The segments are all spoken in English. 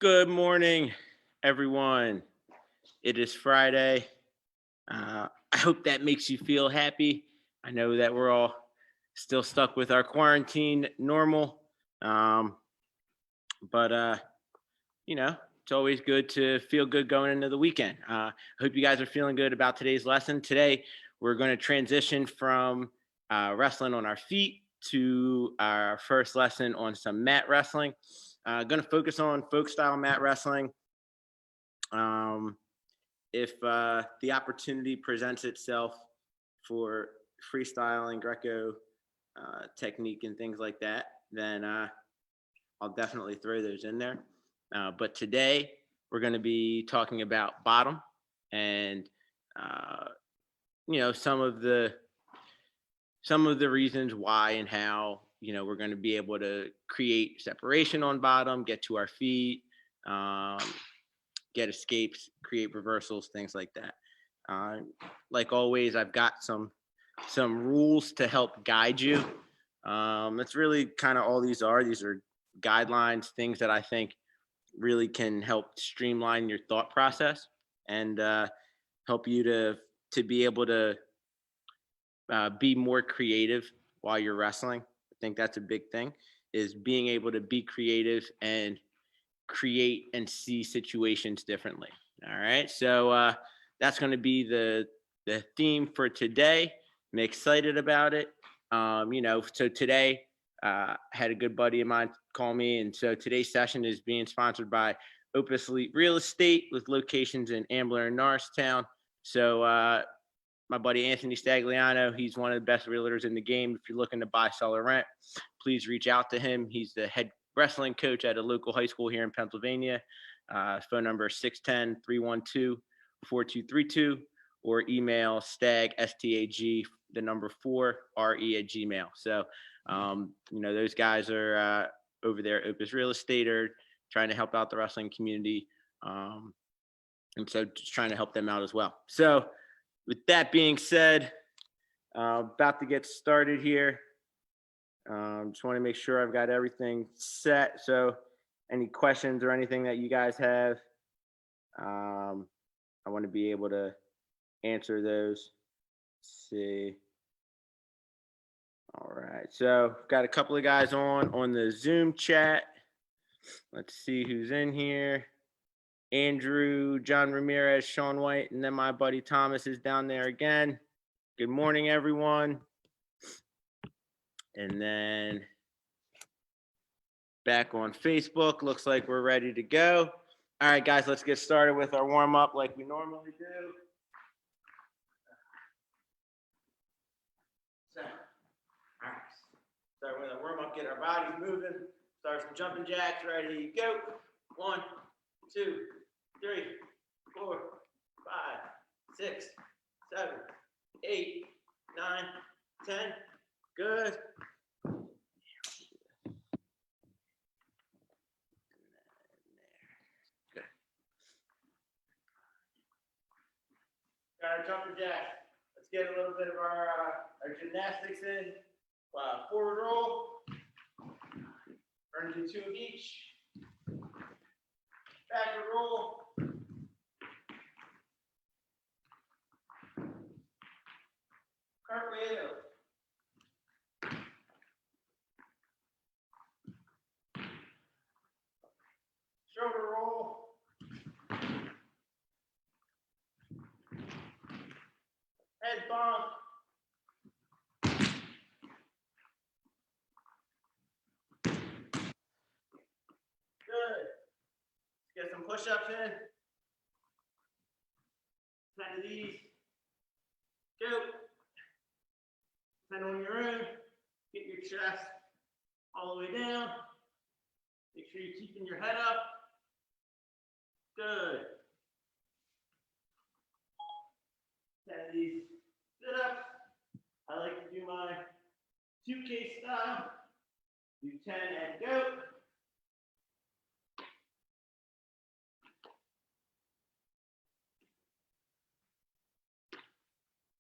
Good morning, everyone. It is Friday. I hope that makes you feel happy. I know that we're all still stuck with our quarantine normal, um, but it's always good to feel good going into the weekend. I hope you guys are feeling good about today's lesson. Today, we're going to transition from wrestling on our feet to our first lesson on some mat wrestling. Going to focus on folk style mat wrestling. Um, if the opportunity presents itself for freestyling, Greco technique, and things like that, then I'll definitely throw those in there. But today we're going to be talking about bottom and some of the reasons why and how we're going to be able to create separation on bottom, get to our feet, get escapes, create reversals, things like that. Like always, I've got some rules to help guide you. That's really kind of all these are. These are guidelines, things that I think really can help streamline your thought process and help you to be able to be more creative while you're wrestling. I think that's a big thing, is being able to be creative and create and see situations differently. All right. So that's going to be the theme for today. I'm excited about it. So today I had a good buddy of mine call me. And so today's session is being sponsored by Opus Elite Real Estate with locations in Ambler and Norristown. So my buddy Anthony Stagliano, he's one of the best realtors in the game. If you're looking to buy, sell, or rent, please reach out to him. He's the head wrestling coach at a local high school here in Pennsylvania. Phone number 610-312-4232, or email stag, S-T-A-G, the number 4, R-E at Gmail. So, those guys are over there at Opus Real Estate, are trying to help out the wrestling community. And so just trying to help them out as well. So with that being said, about to get started here. Just want to make sure I've got everything set. So any questions or anything that you guys have, I want to be able to answer those. Let's see. All right. So got a couple of guys on the Zoom chat. Let's see who's in here. Andrew, John Ramirez, Sean White, and then my buddy Thomas is down there again. Good morning, everyone. And then back on Facebook, looks like we're ready to go. All right, guys, let's get started with our warm-up like we normally do. So, all right, start with a warm-up, get our bodies moving. Start some jumping jacks, ready, go. 1, 2, 3, 4, 5, 6, 7, 8, 9, 10. Good. Got our jumping jack. Let's get a little bit of our gymnastics in. Forward roll. We're going to do 2 of each. Backward roll. Cartwheel. Shoulder roll. Head bump. Good. Let's get some push-ups in. 10 of these. Go. 10 on your own. Get your chest all the way down. Make sure you're keeping your head up. Good. 10 of these sit-ups. I like to do my suitcase style. Do 10 and go.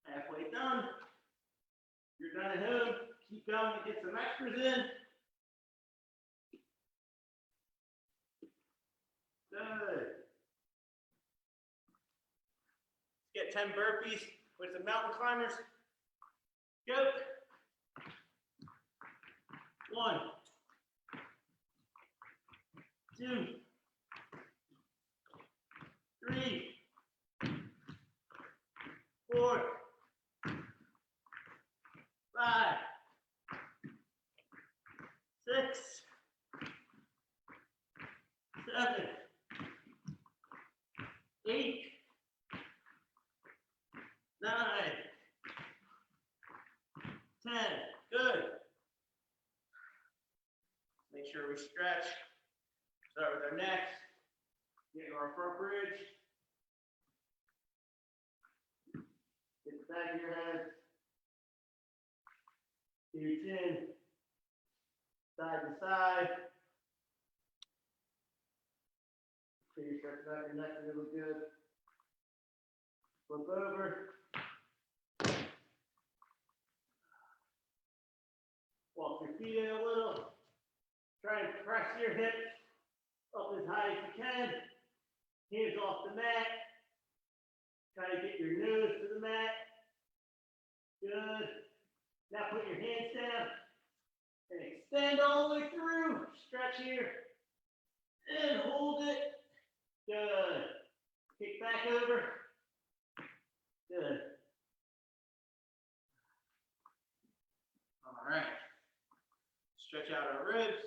Halfway done. You're done at home. Keep going to get some extras in. Get 10 burpees with the mountain climbers. Go. 1, 2, 3, 4, 5, 6, 7, 8, 9, 10. Good. Make sure we stretch. Start with our necks. Get our front bridge. Get the back of your head. To your chin. Side to side. So you stretch back your neck really good. Flip over. Walk your feet in a little. Try and press your hips up as high as you can. Hands off the mat. Try to get your nose to the mat. Good. Now put your hands down and extend all the way through. Stretch here and hold it. Good. Kick back over. Good. All right. Stretch out our ribs.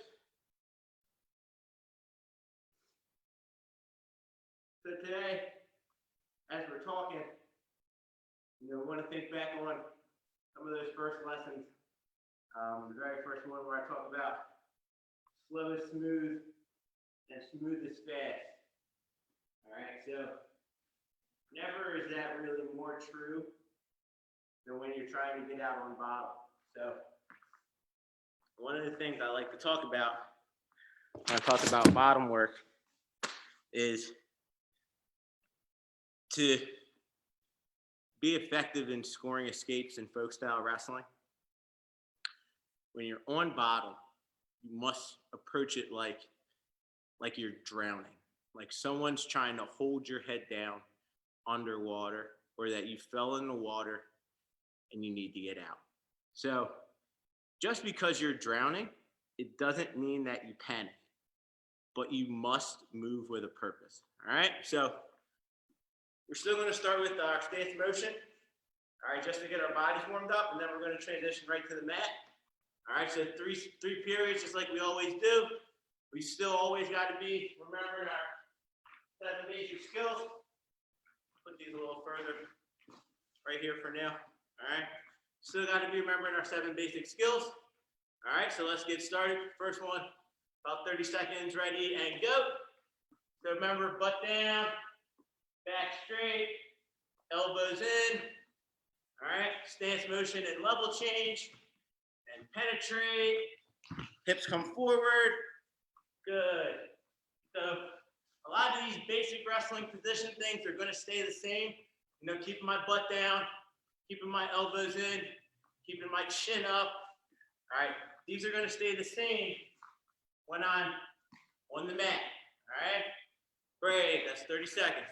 So today, as we're talking, we want to think back on some of those first lessons. The very first one where I talk about slow is smooth and smooth is fast. All right, so never is that really more true than when you're trying to get out on bottom. So one of the things I like to talk about when I talk about bottom work is to be effective in scoring escapes in folk style wrestling. When you're on bottom, you must approach it like you're drowning, like someone's trying to hold your head down underwater, or that you fell in the water and you need to get out. So just because you're drowning, it doesn't mean that you panic, but you must move with a purpose. All right, so we're still going to start with our stance motion. All right, just to get our bodies warmed up, and then we're going to transition right to the mat. All right, so three periods, just like we always do. We still always got to be remembering our 7 basic skills. Put these a little further right here for now. All right, still got to be remembering our 7 basic skills. All right, so let's get started. First one, about 30 seconds, ready and go. So remember, butt down, back straight, elbows in. All right, stance motion and level change. And penetrate. Hips come forward. Good. So a lot of these basic wrestling position things are going to stay the same. You know, keeping my butt down, keeping my elbows in, keeping my chin up. All right, these are going to stay the same when I'm on the mat. All right, break. That's 30 seconds.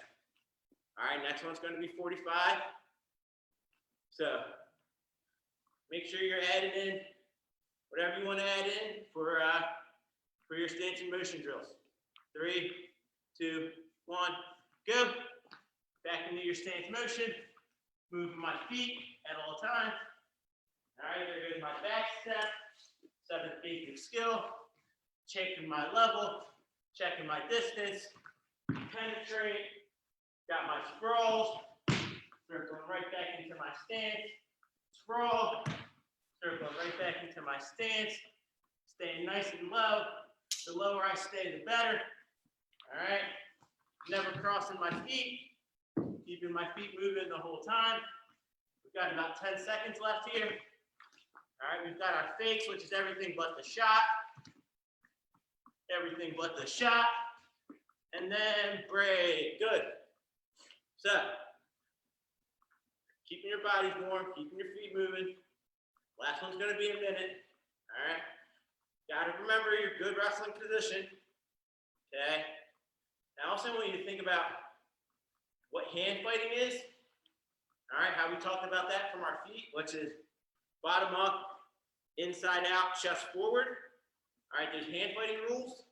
All right, next one's going to be 45. So make sure you're adding in whatever you want to add in for your stance and motion drills. 3, 2, 1, go. Back into your stance motion. Moving my feet at all times. All right, there goes my back step. 7th basic skill. Checking my level. Checking my distance. Penetrate. Got my sprawls. Circling right back into my stance. Sprawl. Circling right back into my stance. Staying nice and low. The lower I stay, the better. All right. Never crossing my feet. Keeping my feet moving the whole time. We've got about 10 seconds left here. All right, we've got our fakes, which is everything but the shot. Everything but the shot. And then break. Good. So, keeping your bodies warm, keeping your feet moving. Last one's going to be a minute. All right. Got to remember your good wrestling position. Okay. I also want you to think about what hand fighting is All right, how we talked about that from our feet, which is bottom up, inside out, chest forward. All right, there's hand fighting rules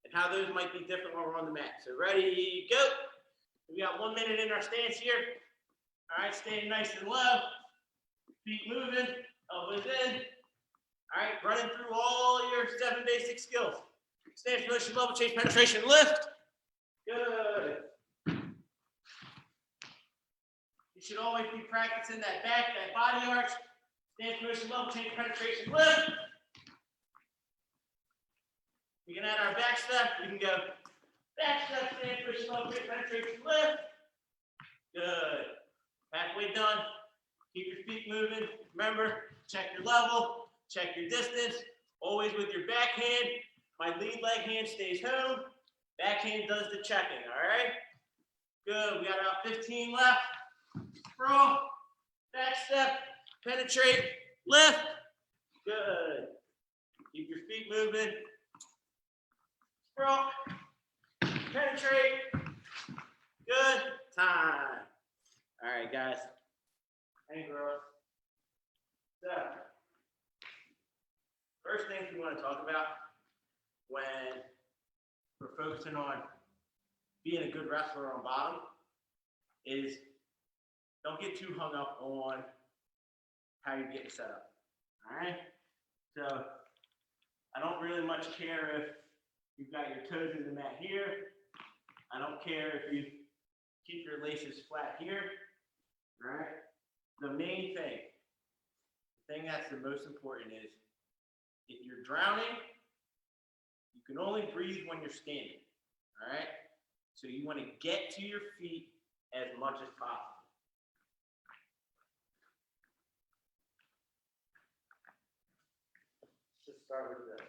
and how those might be different when we're on the mat. So ready, go. We got 1 minute in our stance here. All right, staying nice and low. Feet moving, elbows in. All right, running through all your 7 basic skills. Stance, relation, level change, penetration, lift. Good. You should always be practicing that back, that body arch. Stance, motion, level change, penetration, lift. We can add our back step. We can go back step, stance, motion, level change, penetration, lift. Good. Halfway done. Keep your feet moving. Remember, check your level, check your distance. Always with your back hand. My lead leg hand stays home. Back hand does the checking, all right? Good. We got about 15 left. Roll, back step, penetrate, lift. Good. Keep your feet moving. Roll, penetrate. Good. Time. All right, guys. And girls. So, first things we want to talk about when we're focusing on being a good wrestler on bottom is don't get too hung up on how you're getting set up. All right? So, I don't really much care if you've got your toes in the mat here. I don't care if you keep your laces flat here. All right? The main thing, the thing that's the most important is if you're drowning, you can only breathe when you're standing. All right? So you want to get to your feet as much as possible. Let's start with this.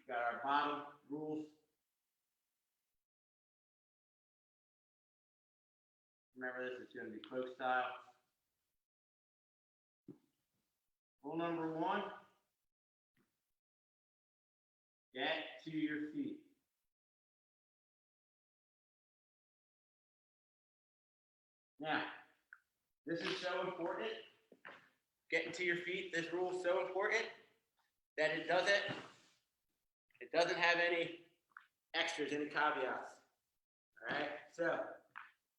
Got our bottom rules. Remember, this is going to be folk style. Rule number 1, get to your feet. Now, this is so important. Getting to your feet, this rule is so important that it doesn't have any extras, any caveats. All right, so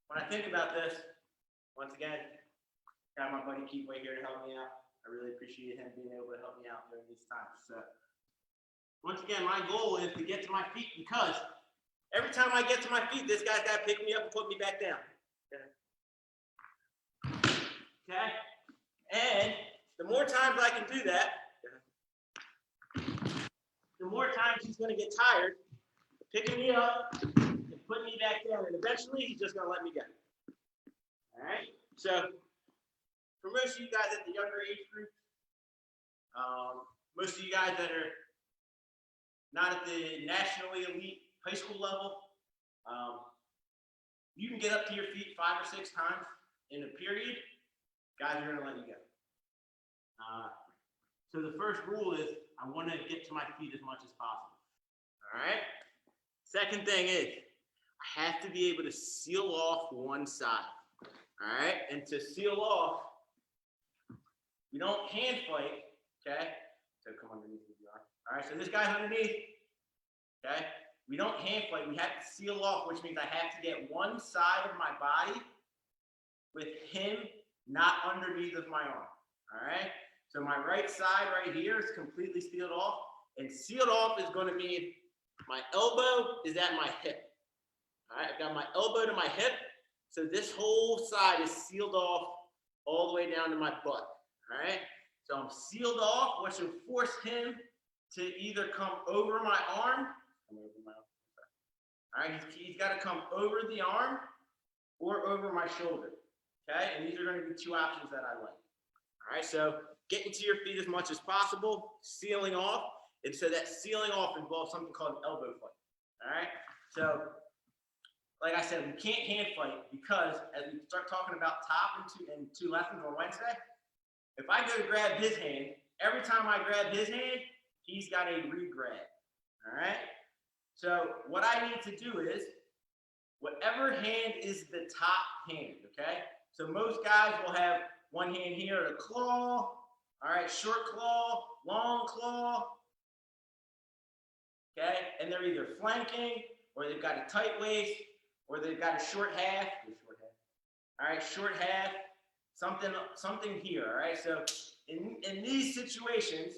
when I think about this, once again, got my buddy Keithway here to help me out. I really appreciate him being able to help me out during these times. So once again, my goal is to get to my feet because every time I get to my feet, this guy's got to pick me up and put me back down. Okay? And the more times I can do that, the more times he's going to get tired picking me up and putting me back down. And eventually, he's just going to let me go. All right? So for most of you guys at the younger age group, most of you guys that are not at the nationally elite high school level, you can get up to your feet 5 or 6 times in a period. Guys are going to let you go. So the first rule is I want to get to my feet as much as possible. All right? Second thing is I have to be able to seal off one side. All right? And to seal off, we don't hand fight, okay? So come underneath if you are. All right, so this guy's underneath, okay? We don't hand fight. We have to seal off, which means I have to get one side of my body with him not underneath of my arm. All right? So my right side right here is completely sealed off. And sealed off is going to mean my elbow is at my hip. All right? I've got my elbow to my hip. So this whole side is sealed off all the way down to my butt. All right? So I'm sealed off, which will force him to either come over my arm. All right? He's got to come over the arm or over my shoulder. Okay? And these are going to be 2 options that I like. All right? So getting to your feet as much as possible, sealing off. And so that sealing off involves something called an elbow fight. All right? So like I said, we can't hand fight because as we start talking about top in 2 lessons on Wednesday, if I go to grab his hand, every time I grab his hand, he's got a re-grab. All right? So what I need to do is whatever hand is the top hand, okay? So most guys will have one hand here, a claw, all right, short claw, long claw, okay? And they're either flanking, or they've got a tight waist, or they've got a short half. All right, short half, something here, all right? So in these situations,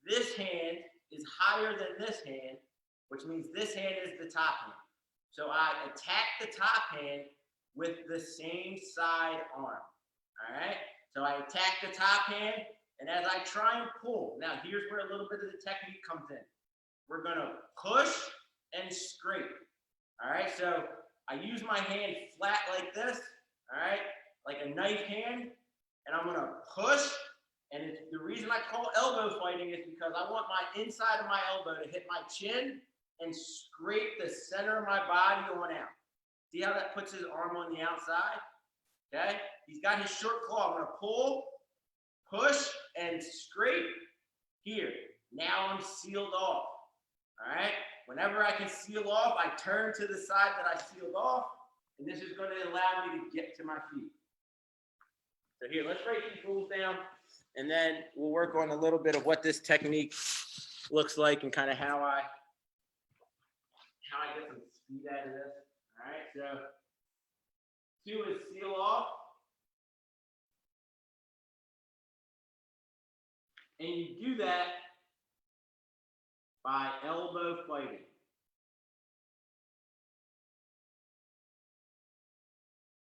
this hand is higher than this hand, which means this hand is the top hand. So I attack the top hand with the same side arm, all right? So I attack the top hand, and as I try and pull, now here's where a little bit of the technique comes in. We're gonna push and scrape, all right? So I use my hand flat like this, all right? Like a knife hand, and I'm gonna push, and the reason I call elbow fighting is because I want my inside of my elbow to hit my chin and scrape the center of my body on out. See how that puts his arm on the outside? Okay? He's got his short claw. I'm gonna pull, push, and scrape here. Now I'm sealed off. All right? Whenever I can seal off, I turn to the side that I sealed off, and this is gonna allow me to get to my feet. So here, let's break these rules down, and then we'll work on a little bit of what this technique looks like and kind of how I get some speed out of this. All right, so 2 is seal off. And you do that by elbow fighting.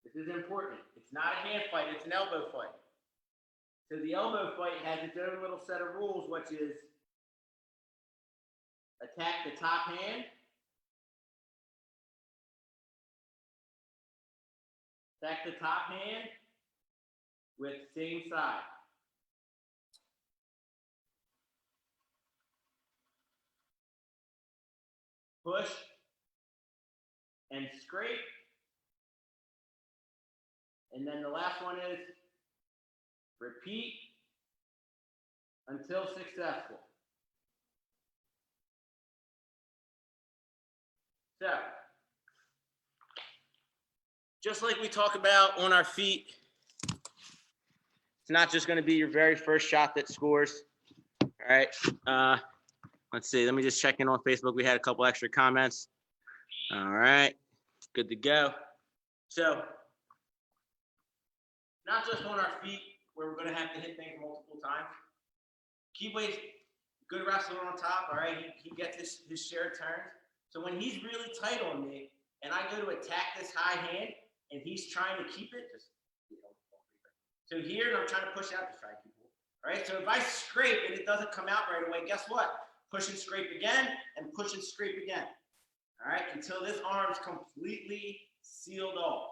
This is important. It's not a hand fight, it's an elbow fight. So the elbow fight has its own little set of rules, which is attack the top hand, attack the top hand with same side. Push and scrape. And then the last one is repeat until successful. So, just like we talk about on our feet, it's not just going to be your very first shot that scores. All right. Let's see. Let me just check in on Facebook. We had a couple extra comments. All right. Good to go. So, not just on our feet, where we're going to have to hit things multiple times. Kiwi's good wrestler on top, all right? He gets his share of turns. So when he's really tight on me, and I go to attack this high hand, and he's trying to keep it, so here, and I'm trying to push out to try to keep it, all right? So if I scrape and it doesn't come out right away, guess what? Push and scrape again, and push and scrape again, all right? Until this arm's completely sealed off,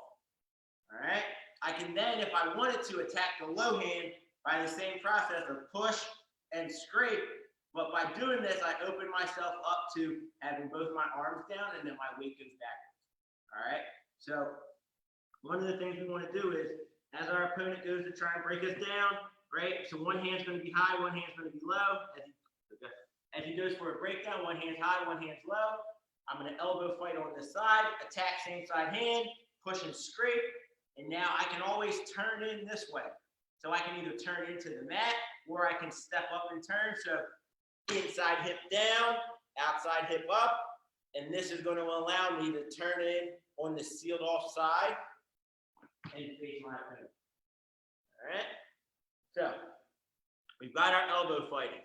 all right? I can then, if I wanted to, attack the low hand by the same process of push and scrape. But by doing this, I open myself up to having both my arms down and then my weight goes backwards. All right. So one of the things we want to do is, as our opponent goes to try and break us down, right? So one hand's going to be high, one hand's going to be low. As he goes for a breakdown, one hand's high, one hand's low. I'm going to elbow fight on this side, attack same side hand, push and scrape. And now I can always turn in this way. So I can either turn into the mat or I can step up and turn. So inside hip down, outside hip up. And this is going to allow me to turn in on the sealed off side and face my opponent. All right. So we've got our elbow fighting.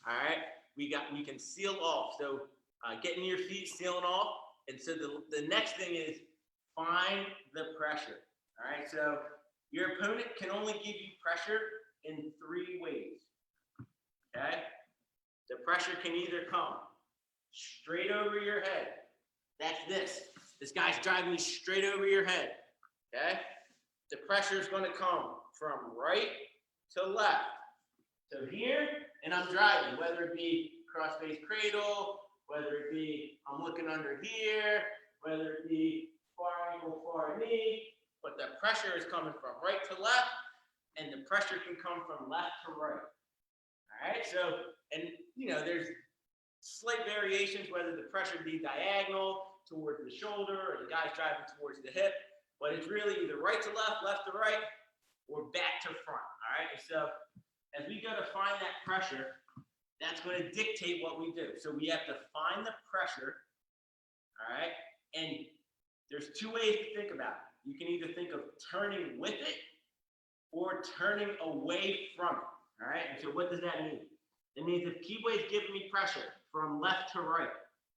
All right. We can seal off. So getting your feet sealing off. And so the next thing is find the pressure. All right, so your opponent can only give you pressure in 3 ways, okay? The pressure can either come straight over your head. That's this. This guy's driving me straight over your head, okay? The pressure is going to come from right to left. So here, and I'm driving, whether it be cross-face cradle, whether it be I'm looking under here, whether it be far ankle, far knee, but the pressure is coming from right to left, and the pressure can come from left to right. All right, so, and you know, there's slight variations, whether the pressure be diagonal towards the shoulder or the guy's driving towards the hip, but it's really either right to left, left to right, or back to front, all right? And so as we go to find that pressure, that's going to dictate what we do. So we have to find the pressure, all right? And there's two ways to think about it. You can either think of turning with it or turning away from it, all right? And so what does that mean? It means if Kibwe's giving me pressure from left to right,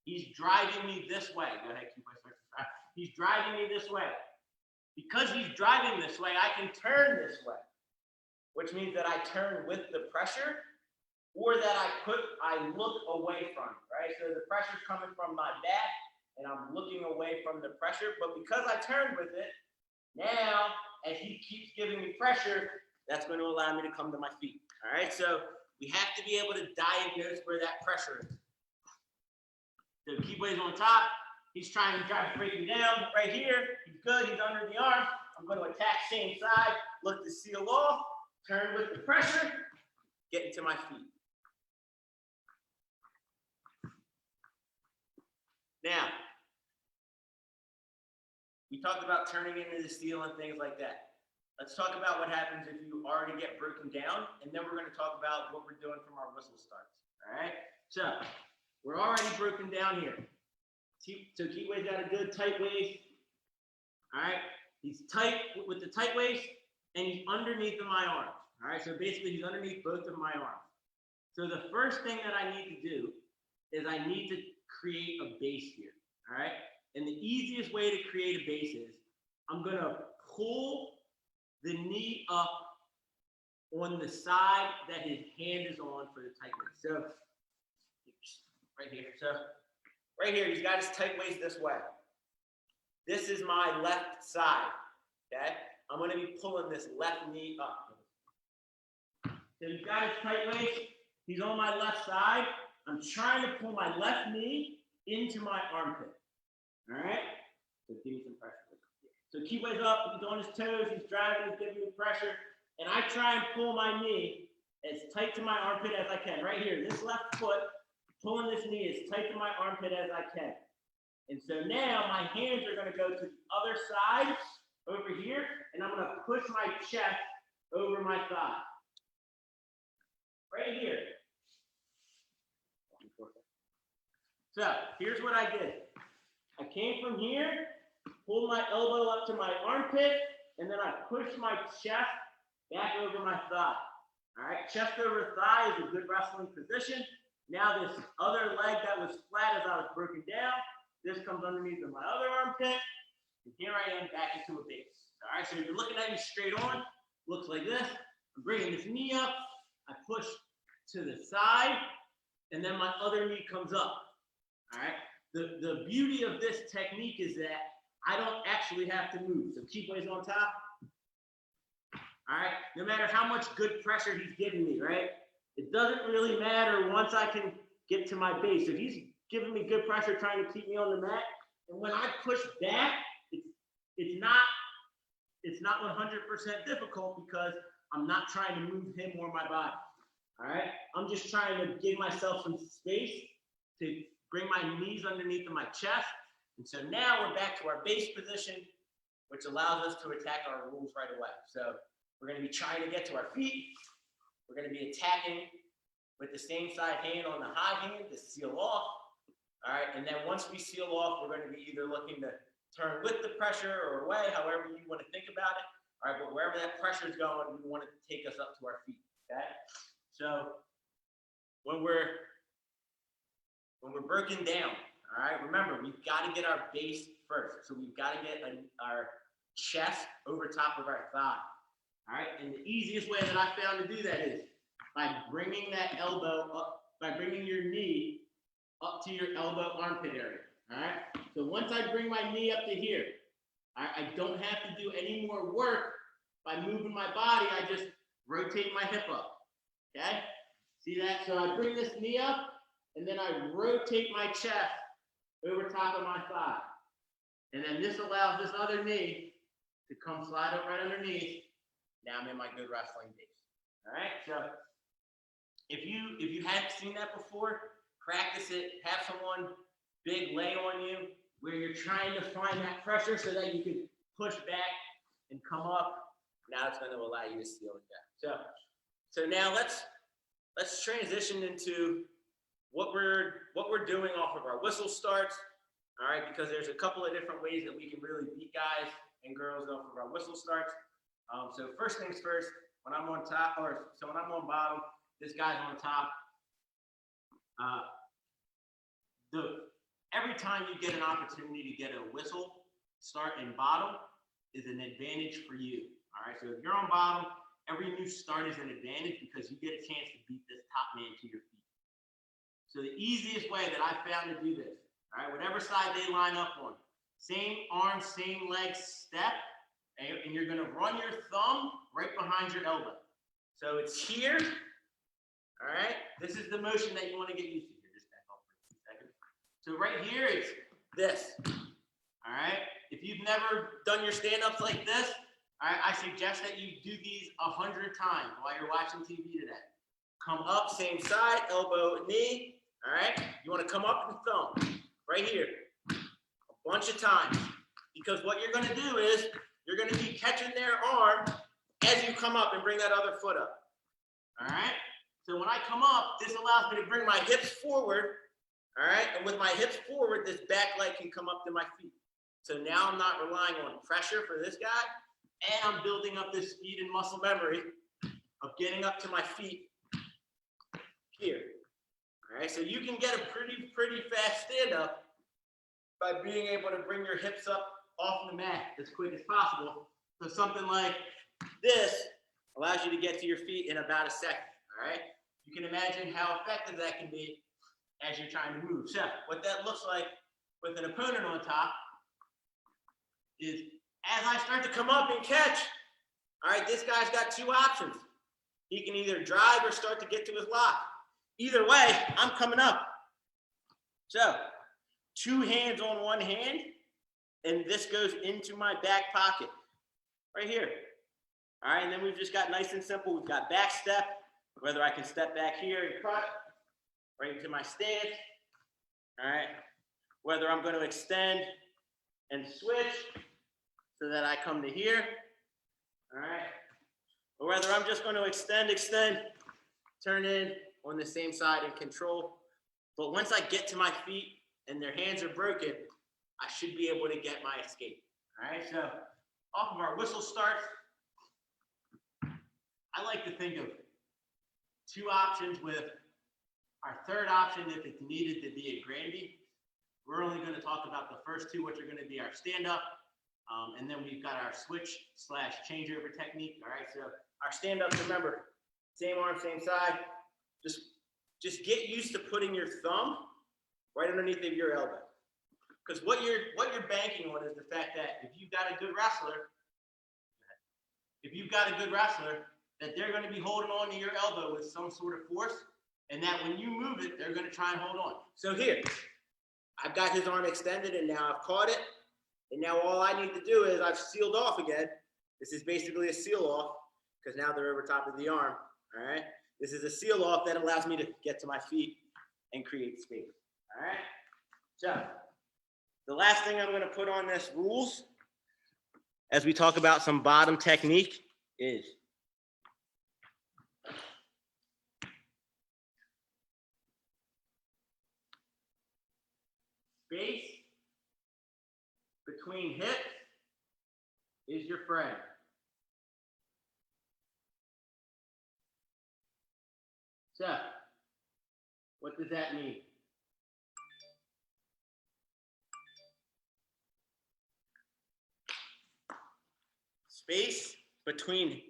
he's driving me this way. Go ahead, Kibwe. He's driving me this way. Because he's driving this way, I can turn this way, which means that I turn with the pressure or that I look away from it, right? So the pressure's coming from my back and I'm looking away from the pressure, but because I turned with it, now as he keeps giving me pressure, that's going to allow me to come to my feet, all right? So we have to be able to diagnose where that pressure is. So Kibwe's on top. He's trying to drive breaking down right here. He's good. He's under the arm. I'm going to attack same side, look to seal off, turn with the pressure, get into my feet. Now, we talked about turning into the seal and things like that. Let's talk about what happens if you already get broken down, and then we're going to talk about what we're doing from our whistle starts. All right? So we're already broken down here. So Kibwe's got a good tight waist. All right? He's tight with the tight waist, and he's underneath of my arms. All right? So basically, he's underneath both of my arms. So the first thing that I need to do is I need to create a base here. All right? And the easiest way to create a base is I'm going to pull the knee up on the side that his hand is on for the tight waist. So right here. So right here, he's got his tight waist this way. This is my left side. Okay? I'm going to be pulling this left knee up. So he's got his tight waist. He's on my left side. I'm trying to pull my left knee into my armpit. All right? So give me some pressure. So Kibwe's up, he's on his toes, he's driving, he's giving me pressure, and I try and pull my knee as tight to my armpit as I can. Right here, this left foot, pulling this knee as tight to my armpit as I can. And so now my hands are going to go to the other side over here, and I'm going to push my chest over my thigh. Right here. So here's what I did. I came from here, pulled my elbow up to my armpit, and then I pushed my chest back over my thigh. All right, chest over thigh is a good wrestling position. Now this other leg that was flat as I was broken down, this comes underneath of my other armpit, and here I am back into a base. All right, so you're looking at me straight on, looks like this. I'm bringing this knee up, I push to the side, and then my other knee comes up. All right, the beauty of this technique is that I don't actually have to move. So Kibwe's on top. All right, no matter how much good pressure he's giving me, right? It doesn't really matter once I can get to my base. If he's giving me good pressure trying to keep me on the mat, and when I push back, it's not 100% difficult because I'm not trying to move him or my body. All right, I'm just trying to give myself some space to bring my knees underneath of my chest. And so now we're back to our base position, which allows us to attack our rules right away. So we're going to be trying to get to our feet. We're going to be attacking with the same side hand on the high hand to seal off. All right, and then once we seal off, we're going to be either looking to turn with the pressure or away, however you want to think about it. All right, but wherever that pressure is going, we want it to take us up to our feet. Okay, so when we're broken down, all right, remember, we've got to get our base first. So we've got to get our chest over top of our thigh. All right, and the easiest way that I found to do that is by bringing that elbow up, by bringing your knee up to your elbow armpit area. All right, so once I bring my knee up to here, I don't have to do any more work by moving my body. I just rotate my hip up. Okay, see that? So I bring this knee up, and then I rotate my chest over top of my thigh. And then this allows this other knee to come slide up right underneath. Now I'm in my good wrestling base. All right, so if you hadn't seen that before, practice it, have someone big lay on you where you're trying to find that pressure so that you can push back and come up. Now it's going to allow you to seal it down. So now let's transition into what we're doing off of our whistle starts. All right, because there's a couple of different ways that we can really beat guys and girls off of our whistle starts. So first things first, when I'm on top, when I'm on bottom, this guy's on top. Every time you get an opportunity to get a whistle start in bottom is an advantage for you. All right, so if you're on bottom, every new start is an advantage because you get a chance to beat this top man to your feet. So the easiest way that I found to do this, all right, whatever side they line up on, same arm, same leg step, and you're gonna run your thumb right behind your elbow. So it's here, all right? This is the motion that you wanna get used to. Here, just back up for 2 seconds. So right here, it's this, all right? If you've never done your stand-ups like this, all right, I suggest that you do these 100 times while you're watching TV today. Come up, same side, elbow, knee, all right? You wanna come up and thumb, right here, a bunch of times. Because what you're gonna do is, you're gonna be catching their arm as you come up and bring that other foot up, all right? So when I come up, this allows me to bring my hips forward, all right? And with my hips forward, this back leg can come up to my feet. So now I'm not relying on pressure for this guy, and I'm building up this speed and muscle memory of getting up to my feet here. All right, so you can get a pretty fast stand up by being able to bring your hips up off the mat as quick as possible. So something like this allows you to get to your feet in about a second, all right? You can imagine how effective that can be as you're trying to move. So what that looks like with an opponent on top is as I start to come up and catch, all right, this guy's got two options. He can either drive or start to get to his lock. Either way, I'm coming up. So, two hands on one hand, and this goes into my back pocket, right here. All right, and then we've just got nice and simple. We've got back step, whether I can step back here and cut right into my stance. All right, whether I'm going to extend and switch so that I come to here. All right, or whether I'm just going to extend, turn in on the same side and control. But once I get to my feet and their hands are broken, I should be able to get my escape. All right, so off of our whistle starts, I like to think of two options with our third option if it's needed to be a grandie. We're only going to talk about the first two, which are going to be our stand-up, and then we've got our switch/changeover technique. All right, so our stand-ups, remember, same arm, same side. Just get used to putting your thumb right underneath of your elbow. Because what you're banking on is the fact that if you've got a good wrestler, that they're going to be holding on to your elbow with some sort of force, and that when you move it, they're going to try and hold on. So here, I've got his arm extended, and now I've caught it, and now all I need to do is I've sealed off again. This is basically a seal off, because now they're over top of the arm, all right? This is a seal off that allows me to get to my feet and create space, all right? So the last thing I'm going to put on this rules as we talk about some bottom technique is space between hips is your friend. So, what does that mean? Space between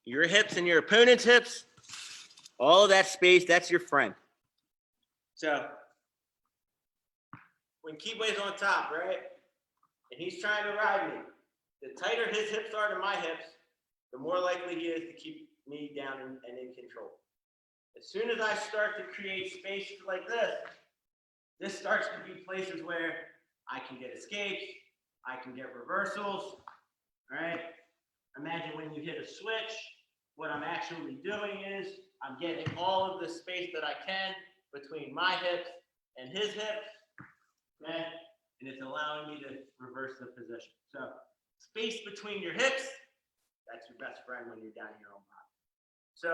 your hips and your opponent's hips, all of that space, that's your friend. So, when Kibwe's on top, right, and he's trying to ride me, the tighter his hips are to my hips, the more likely he is to keep me down and in control. As soon as I start to create space like this starts to be places where I can get escapes, I can get reversals, right? Imagine when you hit a switch, what I'm actually doing is I'm getting all of the space that I can between my hips and his hips, okay? And it's allowing me to reverse the position. So space between your hips, that's your best friend when you're down here on bottom. So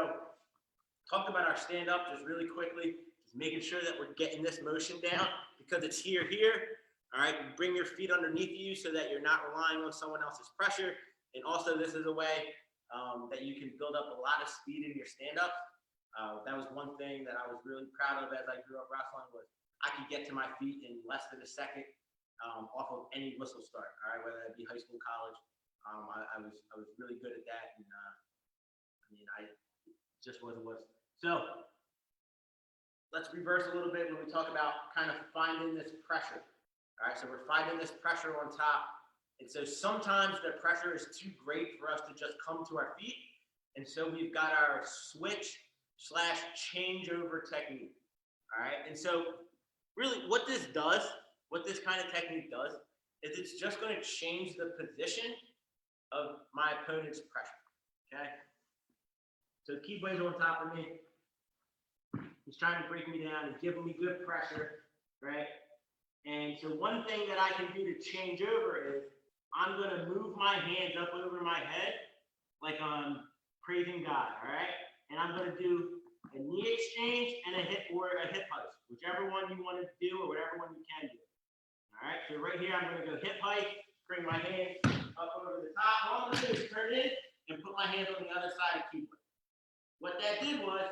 talk about our stand up just really quickly, just making sure that we're getting this motion down because it's here. All right, bring your feet underneath you so that you're not relying on someone else's pressure. And also this is a way that you can build up a lot of speed in your stand up. That was one thing that I was really proud of as I grew up wrestling was I could get to my feet in less than a second off of any whistle start. All right, whether that be high school, college. I was really good at that, and I just was. So let's reverse a little bit when we talk about kind of finding this pressure. All right, so we're finding this pressure on top, and so sometimes the pressure is too great for us to just come to our feet, and so we've got our switch / changeover technique. All right, and so really what this kind of technique does is it's just going to change the position of my opponent's pressure. Okay, so Kibwe's on top of me. He's trying to break me down and giving me good pressure, right? And so one thing that I can do to change over is I'm going to move my hands up over my head like I'm praising God, all right? And I'm going to do a knee exchange and a hip heist, whichever one you want to do or whatever one you can do. All right, so right here I'm going to go hip heist, bring my hands up over the top. All I'm going to do is turn it and put my hands on the other side of Kibwe. What that did was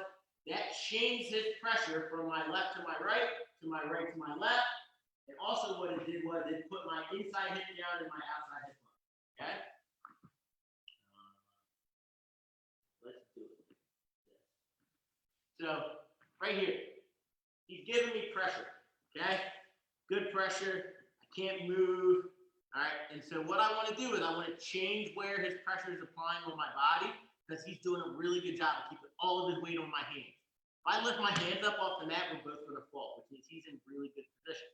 that changed his pressure from my left to my right to my left. And also what it did was it put my inside hip down and my outside hip up. Okay? Let's do it. So right here, he's giving me pressure. Okay? Good pressure. I can't move. All right. And so what I want to do is I want to change where his pressure is applying on my body because he's doing a really good job of keeping all of his weight on my hands. If I lift my hands up off the mat, we're both going to fall, which means he's in really good position.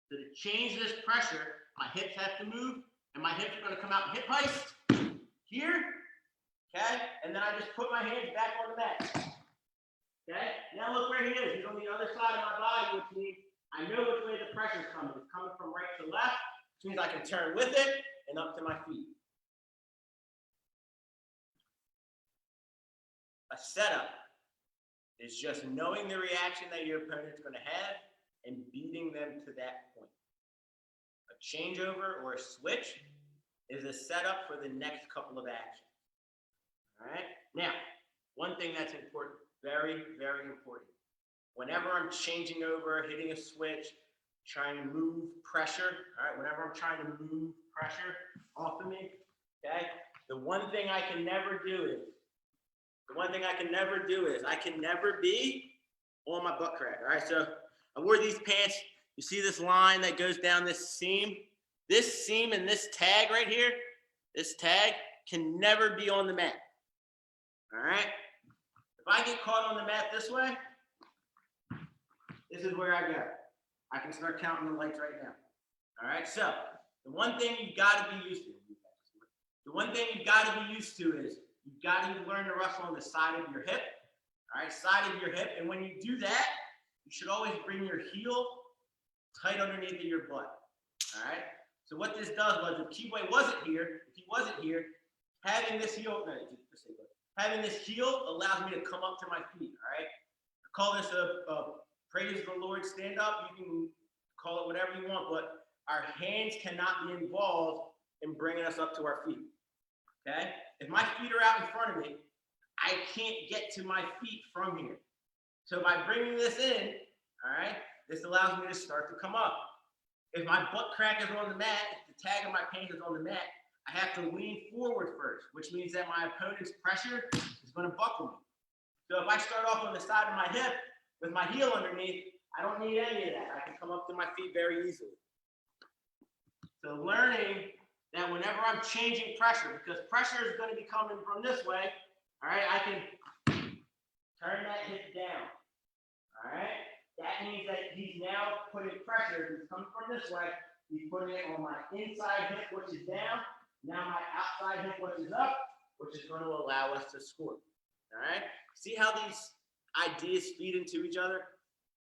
So to change this pressure, my hips have to move, and my hips are going to come out in hip heist here, okay? And then I just put my hands back on the mat, okay? Now look where he is. He's on the other side of my body, which means I know which way the pressure is coming. It's coming from right to left, which means I can turn with it and up to my feet. A setup is just knowing the reaction that your opponent's going to have and beating them to that point. A changeover or a switch is a setup for the next couple of actions. All right? Now, one thing that's important, very, very important. Whenever I'm changing over, hitting a switch, trying to move pressure, all right, whenever I'm trying to move pressure off of me, okay, the one thing I can never do is I can never be on my butt crack. All right, so I wore these pants. You see this line that goes down this seam? This seam and this tag right here, this tag can never be on the mat. All right? If I get caught on the mat this way, this is where I go. I can start counting the lights right now. All right, so the one thing you've got to be used to, is you've got to learn to wrestle on the side of your hip. All right, side of your hip. And when you do that, you should always bring your heel tight underneath of your butt. All right. So what this does was, if Kibwe wasn't here, having this heel allows me to come up to my feet. All right. I call this a praise the Lord stand up. You can call it whatever you want, but our hands cannot be involved in bringing us up to our feet. Okay. If my feet are out in front of me, I can't get to my feet from here. So by bringing this in, all right, this allows me to start to come up. If my butt crack is on the mat, if the tag of my pants is on the mat, I have to lean forward first, which means that my opponent's pressure is going to buckle me. So if I start off on the side of my hip with my heel underneath, I don't need any of that. I can come up to my feet very easily. So learning that whenever I'm changing pressure, because pressure is going to be coming from this way, all right, I can turn that hip down. All right, that means that he's now putting pressure. He's coming from this way. He's putting it on my inside hip, which is down. Now my outside hip, which is up, which is going to allow us to score. All right, see how these ideas feed into each other?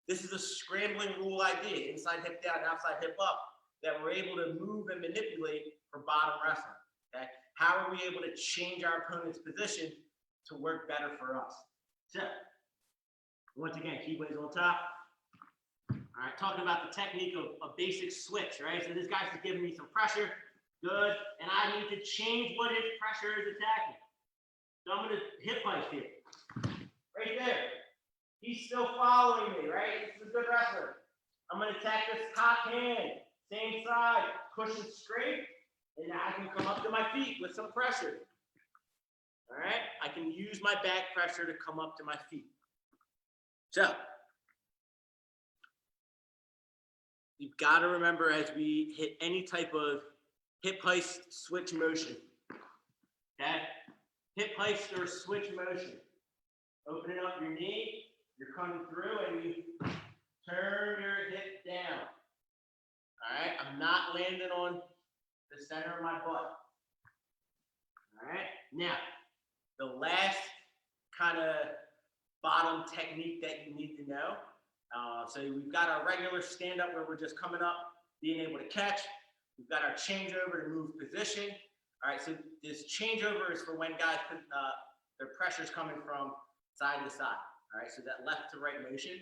This is a scrambling rule idea, inside hip down, outside hip up, that we're able to move and manipulate for bottom wrestling. Okay, how are we able to change our opponent's position to work better for us? So, once again, keyblades on top. All right, talking about the technique of a basic switch, right? So this guy's just giving me some pressure, good, and I need to change what his pressure is attacking. So I'm gonna hip heist here, right there. He's still following me, right? This is a good wrestler. I'm gonna attack this top hand, same side, push it straight, and now I can come up to my feet with some pressure. All right, I can use my back pressure to come up to my feet. So, you've got to remember as we hit any type of hip heist switch motion, okay? Hip heist or switch motion. Opening up your knee, you're coming through and you turn your hip down. All right, I'm not landing on the center of my butt. All right, now, the last kind of bottom technique that you need to know. So we've got our regular stand-up where we're just coming up, being able to catch. We've got our changeover to move position. All right, so this changeover is for when guys put their pressure's coming from side to side. All right, so that left to right motion.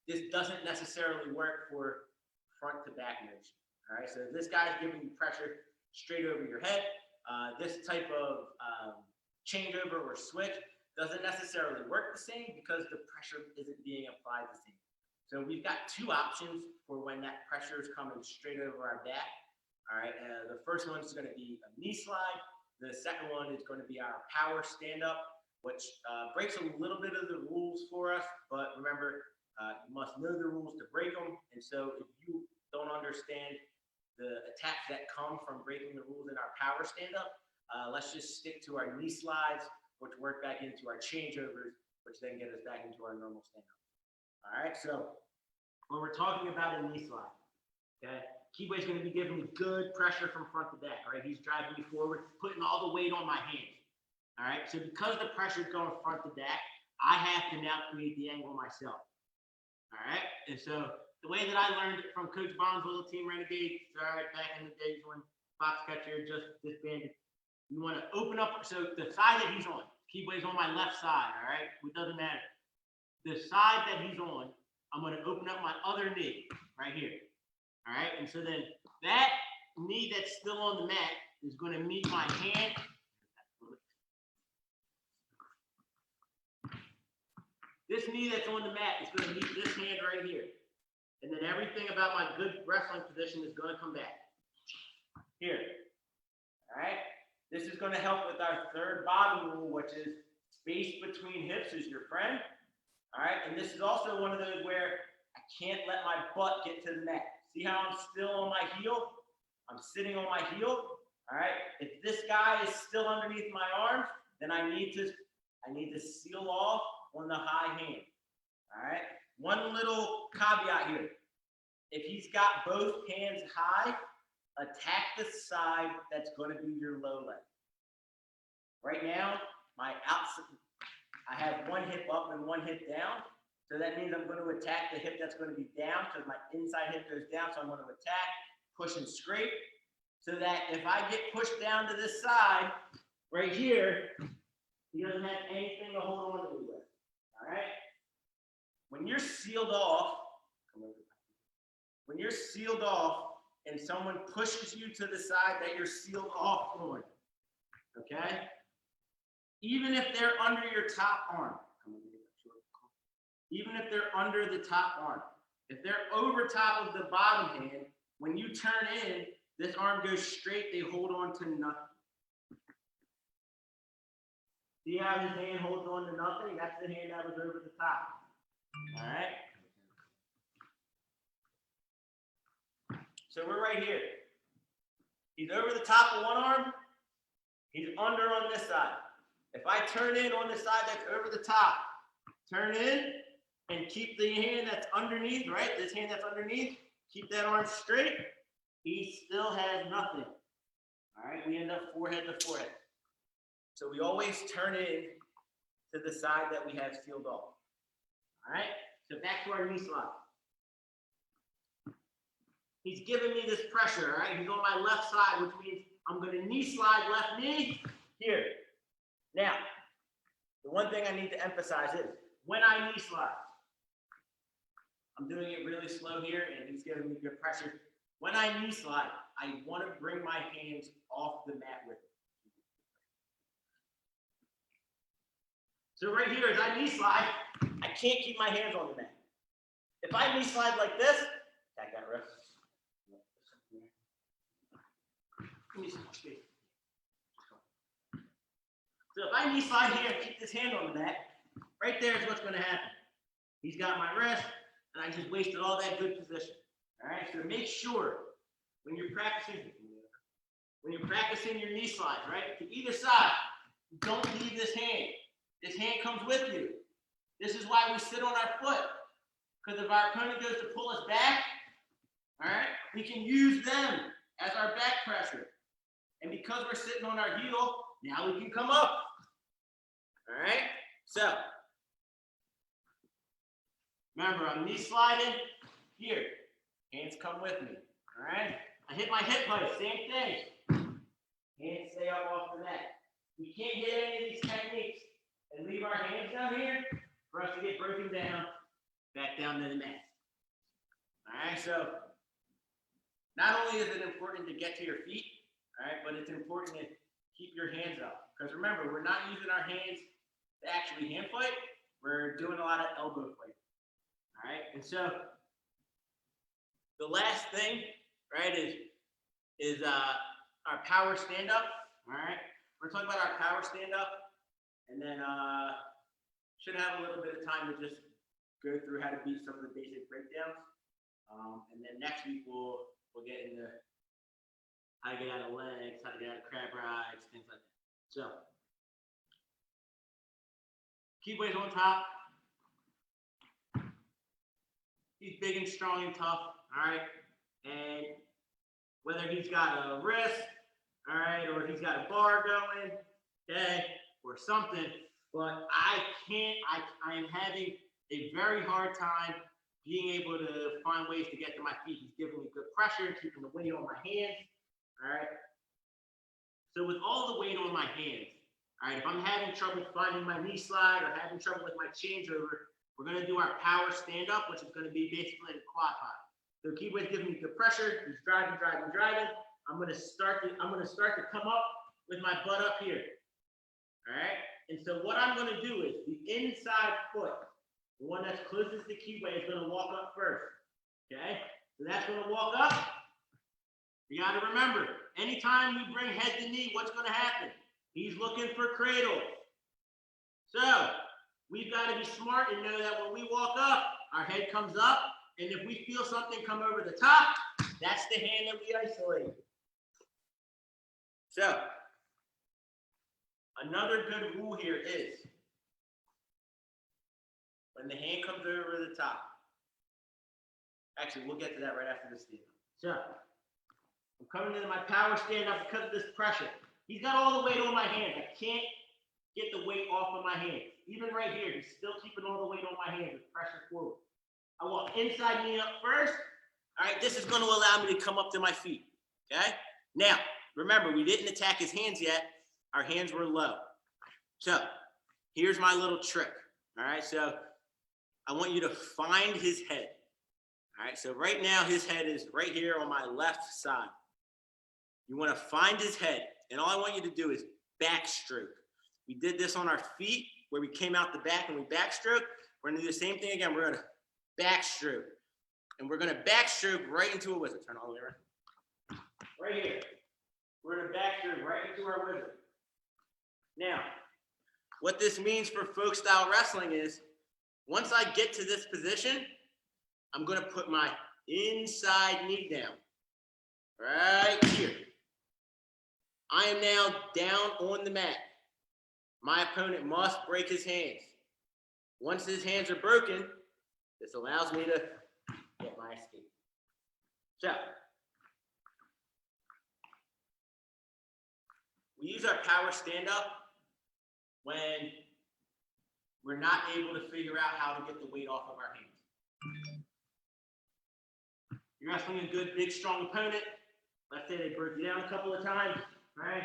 This doesn't necessarily work for front to back motion. All right, so this guy's giving you pressure straight over your head. This type of changeover or switch doesn't necessarily work the same because the pressure isn't being applied the same. So we've got two options for when that pressure is coming straight over our back. All right, the first one is going to be a knee slide. The second one is going to be our power stand-up, which breaks a little bit of the rules for us, but remember, you must know the rules to break them. And so if you don't understand the attacks that come from breaking the rules in our power stand-up, let's just stick to our knee slides, which work back into our changeovers, which then get us back into our normal stand-up. All right, so when we're talking about a knee slide, okay, Keywade's going to be giving me good pressure from front to back, right? He's driving me forward, putting all the weight on my hands. All right, so because the pressure is going front to back, I have to now create the angle myself. All right, and so the way that I learned it from Coach Bond's little team Renegade, all right, back in the days when Foxcatcher just disbanded, you want to open up, so the side that he's on, Keywade's on my left side, all right, it doesn't matter. The side that he's on, I'm going to open up my other knee right here. All right, and so then that knee that's still on the mat is going to meet my hand. This knee that's on the mat is going to meet this hand right here. And then everything about my good wrestling position is going to come back. Here. All right, this is going to help with our third bottom rule, which is space between hips is your friend. All right, and this is also one of those where I can't let my butt get to the mat. See how I'm still on my heel? I'm sitting on my heel. All right, if this guy is still underneath my arms, then I need to seal off on the high hand. All right, one little caveat here. If he's got both hands high, attack the side that's going to be your low leg. Right now, my outside, I have one hip up and one hip down. So that means I'm going to attack the hip that's going to be down because my inside hip goes down. So I'm going to attack, push and scrape. So that if I get pushed down to this side, right here, he doesn't have anything to hold on to me with. All right? When you're sealed off, and someone pushes you to the side that you're sealed off on, okay? Even if they're under your top arm, even if they're under the top arm, if they're over top of the bottom hand, when you turn in, this arm goes straight, they hold on to nothing. See how his hand holds on to nothing? That's the hand that was over the top. All right? So we're right here. He's over the top of one arm. He's under on this side. If I turn in on the side that's over the top, turn in and keep the hand that's underneath, right? This hand that's underneath, keep that arm straight. He still has nothing. All right, we end up forehead to forehead. So we always turn in to the side that we have sealed off. All right, So back to our knee slide. He's giving me this pressure, all right? He's on my left side, which means I'm going to knee slide left knee here. Now, the one thing I need to emphasize is when I knee slide, I'm doing it really slow here, and he's giving me good pressure. When I knee slide, I want to bring my hands off the mat with me. So right here, as I knee slide, I can't keep my hands on the mat. If I knee slide like this, tag that wrist. So if I knee slide here and keep this hand on the mat, right there is what's going to happen. He's got my wrist, and I just wasted all that good position. All right, so make sure when you're practicing your knee slides, right, to either side, don't leave this hand. This hand comes with you. This is why we sit on our foot, because if our opponent goes to pull us back, all right, we can use them as our back pressure. And because we're sitting on our heel, now we can come up. All right, so remember, I'm knee sliding here. Hands come with me. All right, I hit my hip post, same thing. Hands stay up off the mat. We can't hit any of these techniques and leave our hands down here for us to get broken down back down to the mat. All right, so not only is it important to get to your feet, all right, but it's important to keep your hands up. Because remember, we're not using our hands to actually hand fight. We're doing a lot of elbow fight. All right, and so the last thing, right, is our power stand up. All right, we're talking about our power stand up, and then should have a little bit of time to just go through how to beat some of the basic breakdowns, and then next week we'll get into how to get out of legs, how to get out of crab rides, things like that. So Kibwe's on top. He's big and strong and tough, all right? And whether he's got a wrist, all right, or he's got a bar going, okay, or something, but I am having a very hard time being able to find ways to get to my feet. He's giving me good pressure, keeping the weight on my hands, all right? So with all the weight on my hands, all right, if I'm having trouble finding my knee slide or having trouble with my changeover, we're going to do our power stand up, which is going to be basically the quad pod. So Kibwe's giving me good pressure. He's driving. I'm going to start to come up with my butt up here. All right. And so what I'm going to do is the inside foot, the one that's closest to Kibwe, is going to walk up first. Okay. So that's going to walk up. You got to remember, anytime you bring head to knee, what's going to happen? He's looking for cradle. So we've got to be smart and know that when we walk up, our head comes up. And if we feel something come over the top, that's the hand that we isolate. So another good rule here is when the hand comes over the top. Actually, we'll get to that right after this stand up. So I'm coming into my power stand up because of this pressure. He's got all the weight on my hands. I can't get the weight off of my hands. Even right here, he's still keeping all the weight on my hands with pressure forward. I walk inside knee up first. All right, this is going to allow me to come up to my feet. Okay? Now, remember, we didn't attack his hands yet. Our hands were low. So here's my little trick. All right, so I want you to find his head. All right, so right now his head is right here on my left side. You want to find his head, and all I want you to do is backstroke. We did this on our feet where we came out the back and we backstroke. We're going to do the same thing again. We're going to backstroke. And we're going to backstroke right into a wizard. Turn all the way around. Right here. We're going to backstroke right into our wizard. Now, what this means for folk style wrestling is once I get to this position, I'm going to put my inside knee down. Right here. I am now down on the mat. My opponent must break his hands. Once his hands are broken, this allows me to get my escape. So, we use our power stand up when we're not able to figure out how to get the weight off of our hands. you're wrestling a good, big, strong opponent. Let's say they broke you down a couple of times, right?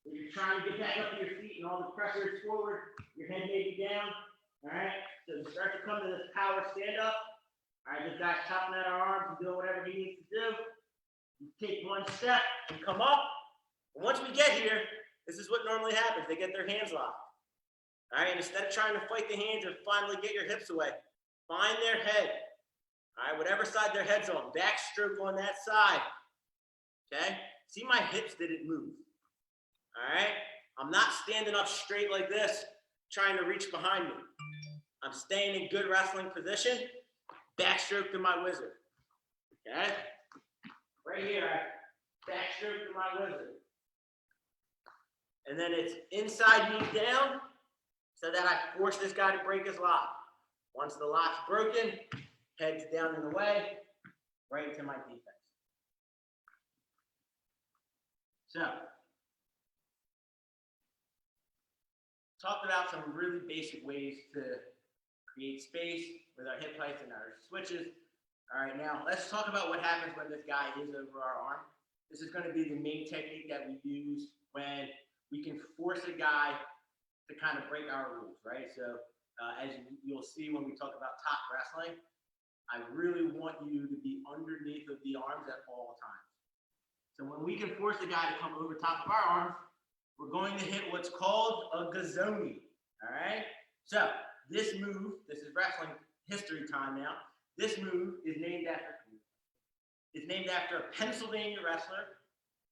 You're trying to get back up to your feet and all the pressure is forward, your head may be down, all right? So you start to come to this power stand up. All right, this guy's chopping at our arms and doing whatever he needs to do. You take one step and come up. And once we get here, this is what normally happens. They get their hands locked. All right, and instead of trying to fight the hands and finally get your hips away, find their head. All right, whatever side their head's on, backstroke on that side. Okay, see my hips didn't move. All right, I'm not standing up straight like this, trying to reach behind me. I'm staying in good wrestling position, backstroke to my wizard. Okay, right here, I backstroke to my wizard. And then it's inside knee down so that I force this guy to break his lock. Once the lock's broken, head's down and away, right into my defense. So, talked about some really basic ways to create space with our hip heights and our switches. All right, now let's talk about what happens when this guy is over our arm. This is going to be the main technique that we use when we can force a guy to kind of break our rules, right? So as you'll see when we talk about top wrestling, I really want you to be underneath of the arms at all times. So when we can force a guy to come over top of our arms, we're going to hit what's called a Gazoni, all right? So this move, this is wrestling history time now. This move is named after a Pennsylvania wrestler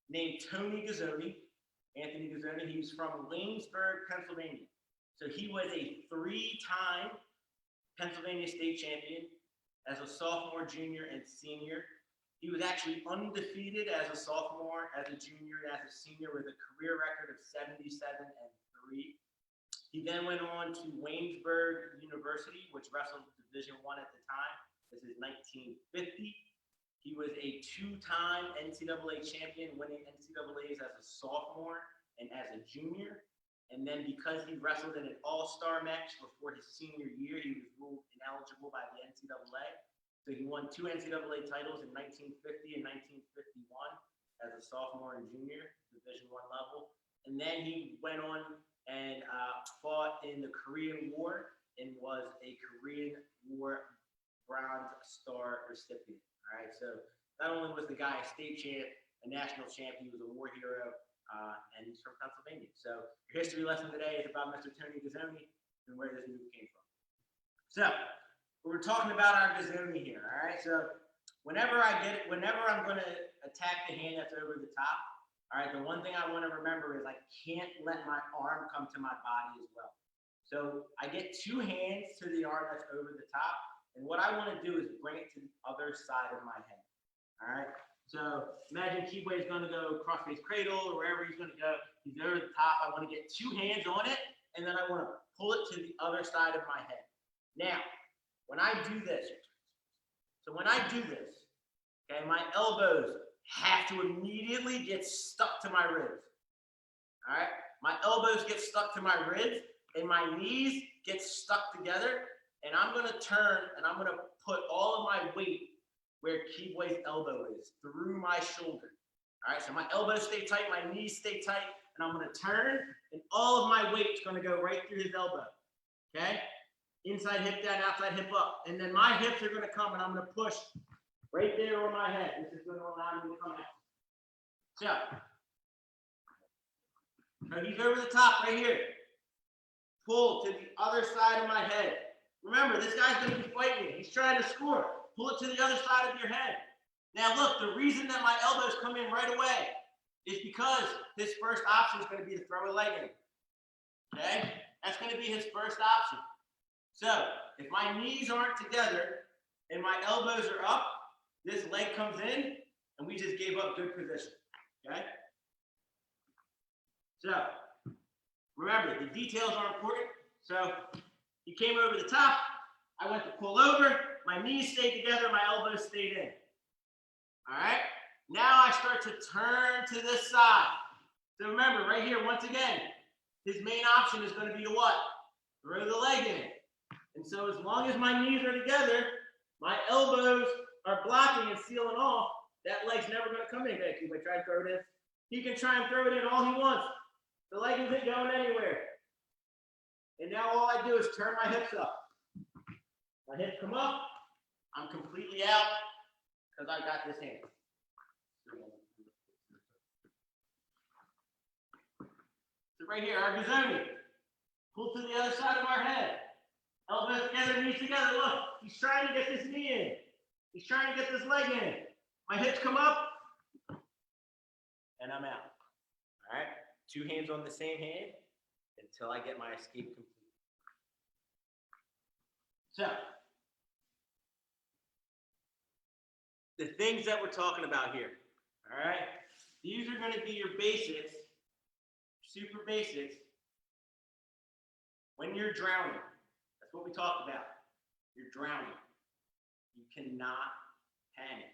named Tony Gazzoni, Anthony Gazzoni. He was from Waynesburg, Pennsylvania. So he was a 3-time Pennsylvania state champion as a sophomore, junior, and senior. He was actually undefeated as a sophomore, as a junior, and as a senior with a career record of 77-3. He then went on to Waynesburg University, which wrestled Division I at the time. This is 1950. He was a 2-time NCAA champion, winning NCAAs as a sophomore and as a junior. And then because he wrestled in an all-star match before his senior year, he was ruled ineligible by the NCAA. So he won 2 NCAA titles in 1950 and 1951 as a sophomore and junior, Division I level. And then he went on and fought in the Korean War and was a Korean War Bronze Star recipient. All right, so not only was the guy a state champ, a national champ, he was a war hero, and he's from Pennsylvania. So your history lesson today is about Mr. Tony Gazzoni and where this move came from. So we're talking about our Gazzoni here, all right? So whenever I'm going to attack the hand that's over the top, all right, the one thing I want to remember is I can't let my arm come to my body as well. So I get 2 hands to the arm that's over the top, and what I want to do is bring it to the other side of my head, all right? So imagine Keyway is going to go crossface cradle or wherever he's going to go. He's over the top. I want to get 2 hands on it, and then I want to pull it to the other side of my head. Now, when I do this, okay, my elbows have to immediately get stuck to my ribs. All right, my elbows get stuck to my ribs, and my knees get stuck together. And I'm going to turn, and I'm going to put all of my weight where Keyway's elbow is, through my shoulder. All right, so my elbows stay tight, my knees stay tight, and I'm going to turn, and all of my weight's going to go right through his elbow. Okay? Inside hip down, outside hip up. And then my hips are going to come, and I'm going to push right there on my head. This is going to allow me to come out. So he's over the top right here. Pull to the other side of my head. Remember, this guy's going to be fighting me. He's trying to score. Pull it to the other side of your head. Now look, the reason that my elbows come in right away is because his first option is going to be to throw a leg in. Okay? That's going to be his first option. So if my knees aren't together and my elbows are up, this leg comes in and we just gave up good position. Okay? So remember, the details are important. So he came over the top. I went to pull over. My knees stayed together. My elbows stayed in. All right? Now I start to turn to this side. So remember, right here, once again, his main option is going to be to what? Throw the leg in. And so as long as my knees are together, my elbows are blocking and sealing off, that leg's never going to come in. Okay, if I try to throw it in, he can try and throw it in all he wants. The leg isn't going anywhere. And now all I do is turn my hips up. My hips come up. I'm completely out because I got this hand. So right here, our Gazoni. Pull to the other side of our head. Elbows together, knees together. Look, he's trying to get this knee in. He's trying to get this leg in. My hips come up, and I'm out. All right? 2 hands on the same hand until I get my escape complete. So, the things that we're talking about here, all right? These are going to be your basics, super basics, when you're drowning. That's what we talked about. You're drowning. You cannot panic.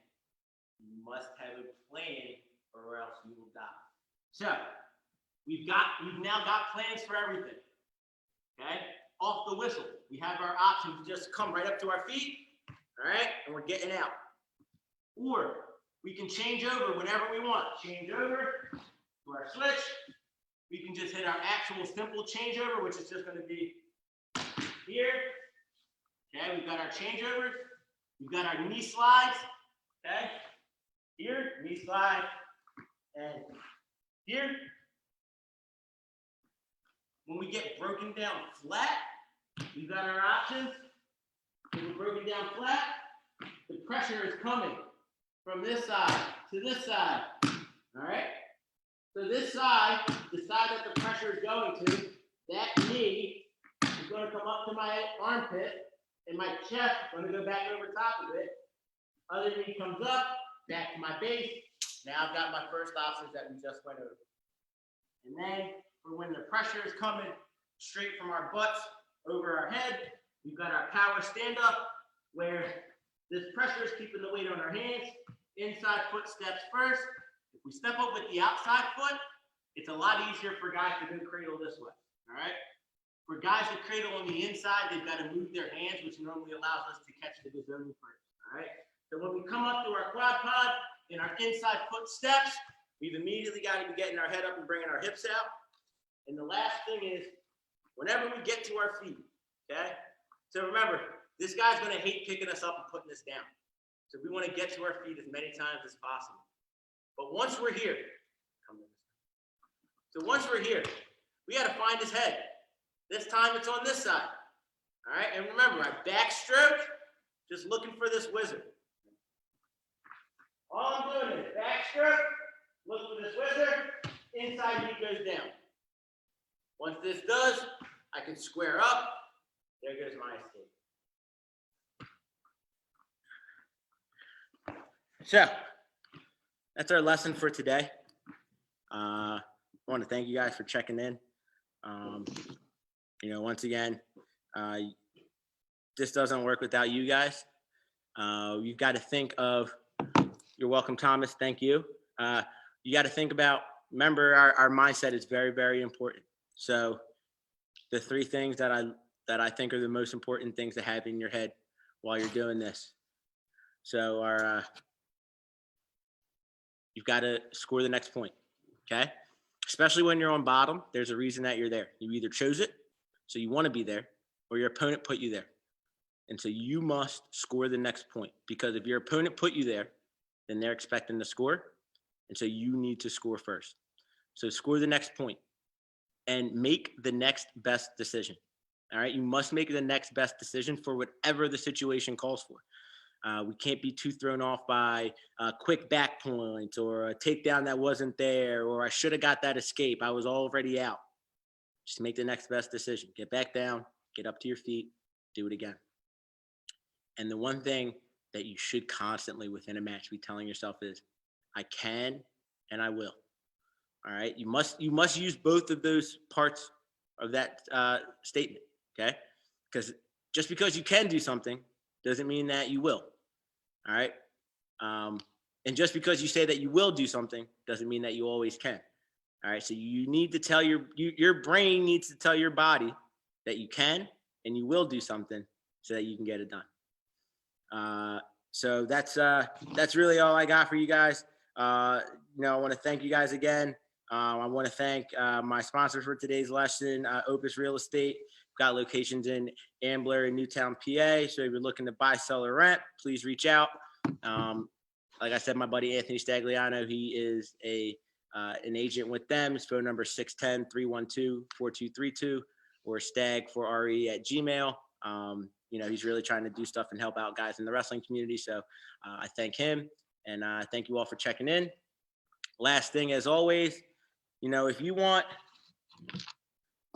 You must have a plan or else you will die. So, we've now got plans for everything. Okay? Off the whistle, we have our option to just come right up to our feet, all right? And we're getting out. Or we can change over whenever we want. Change over to our switch. We can just hit our actual simple changeover, which is just going to be here. Okay, we've got our changeovers. We've got our knee slides. Okay, here, knee slide, and here. When we get broken down flat, we've got our options. When we're broken down flat, the pressure is coming from this side to this side. All right? So this side, the side that the pressure is going to, that knee is going to come up to my armpit, and my chest is going to go back over top of it. Other knee comes up, back to my base. Now I've got my first options that we just went over. And then for when the pressure is coming straight from our butts over our head, we've got our power stand up, where this pressure is keeping the weight on our hands. Inside foot steps first. If we step up with the outside foot, it's a lot easier for guys to go cradle this way. All right. For guys to cradle on the inside, they've got to move their hands, which normally allows us to catch the Gazoni first. All right. So when we come up to our quad pod in our inside foot steps, we've immediately got to be getting our head up and bringing our hips out. And the last thing is, whenever we get to our feet, okay? So remember, this guy's going to hate picking us up and putting us down. So we want to get to our feet as many times as possible. But once we're here, we got to find his head. This time it's on this side. All right, and remember, I backstroke, just looking for this wizard. All I'm doing is backstroke, look for this wizard, inside knee goes down. Once this does, I can square up. There goes my escape. So, that's our lesson for today. I want to thank you guys for checking in. Once again, this doesn't work without you guys. You've got to think of, you're welcome, Thomas, thank you. You got to think about, remember, our mindset is very, very important. So the 3 things that I think are the most important things to have in your head while you're doing this. So you've got to score the next point, okay? Especially when you're on bottom, there's a reason that you're there. You either chose it, so you want to be there, or your opponent put you there. And so you must score the next point, because if your opponent put you there, then they're expecting to score. And so you need to score first. So score the next point and make the next best decision. All right. You must make the next best decision for whatever the situation calls for. We can't be too thrown off by a quick back point or a takedown that wasn't there, or I should have got that escape. I was already out. Just make the next best decision. Get back down, get up to your feet, do it again. And the one thing that you should constantly within a match be telling yourself is, I can and I will. All right. You must use both of those parts of that statement. Okay. Because just because you can do something doesn't mean that you will. All right. And just because you say that you will do something doesn't mean that you always can. All right. So you need to tell your brain needs to tell your body that you can and you will do something so that you can get it done. So that's really all I got for you guys. I want to thank you guys again. I want to thank my sponsors for today's lesson, Opus Real Estate. We've got locations in Ambler and Newtown, PA. So if you're looking to buy, sell, or rent, please reach out. Like I said, my buddy Anthony Stagliano, he is an agent with them. His phone number is 610-312-4232 or stag4re@gmail. He's really trying to do stuff and help out guys in the wrestling community. So I thank him, and thank you all for checking in. Last thing, as always, if you want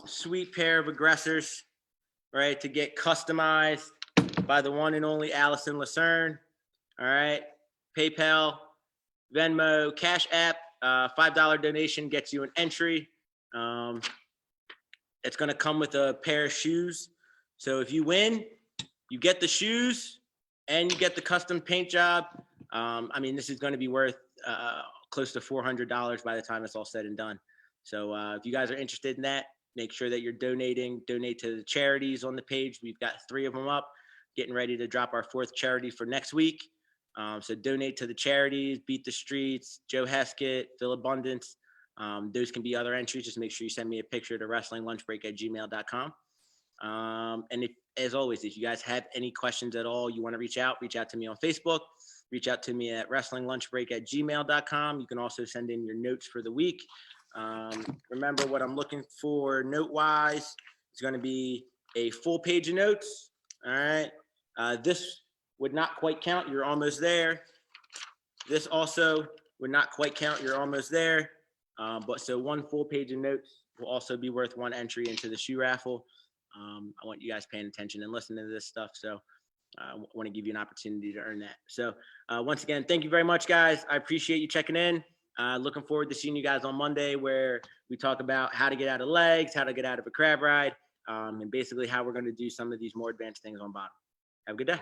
a sweet pair of aggressors, right, to get customized by the one and only Allison Lucerne, all right, PayPal, Venmo, Cash App, $5 donation gets you an entry. It's going to come with a pair of shoes. So if you win, you get the shoes and you get the custom paint job. This is going to be worth close to $400 by the time it's all said and done. So if you guys are interested in that, make sure that you're donate to the charities on the page. We've got 3 of them up, getting ready to drop our 4th charity for next week. So donate to the charities, Beat the Streets, Joe Heskett, Phil Abundance. Those can be other entries. Just make sure you send me a picture to wrestlinglunchbreak@gmail.com. And as always, if you guys have any questions at all, you want to reach out to me on Facebook, reach out to me at wrestlinglunchbreak@gmail.com. You can also send in your notes for the week. Remember what I'm looking for note-wise is going to be a full page of notes. All right. This would not quite count. You're almost there. This also would not quite count. You're almost there. So 1 full page of notes will also be worth 1 entry into the shoe raffle. I want you guys paying attention and listening to this stuff. So I want to give you an opportunity to earn that. So once again, thank you very much, guys. I appreciate you checking in. Looking forward to seeing you guys on Monday, where we talk about how to get out of legs, how to get out of a crab ride, and basically how we're going to do some of these more advanced things on bottom. Have a good day.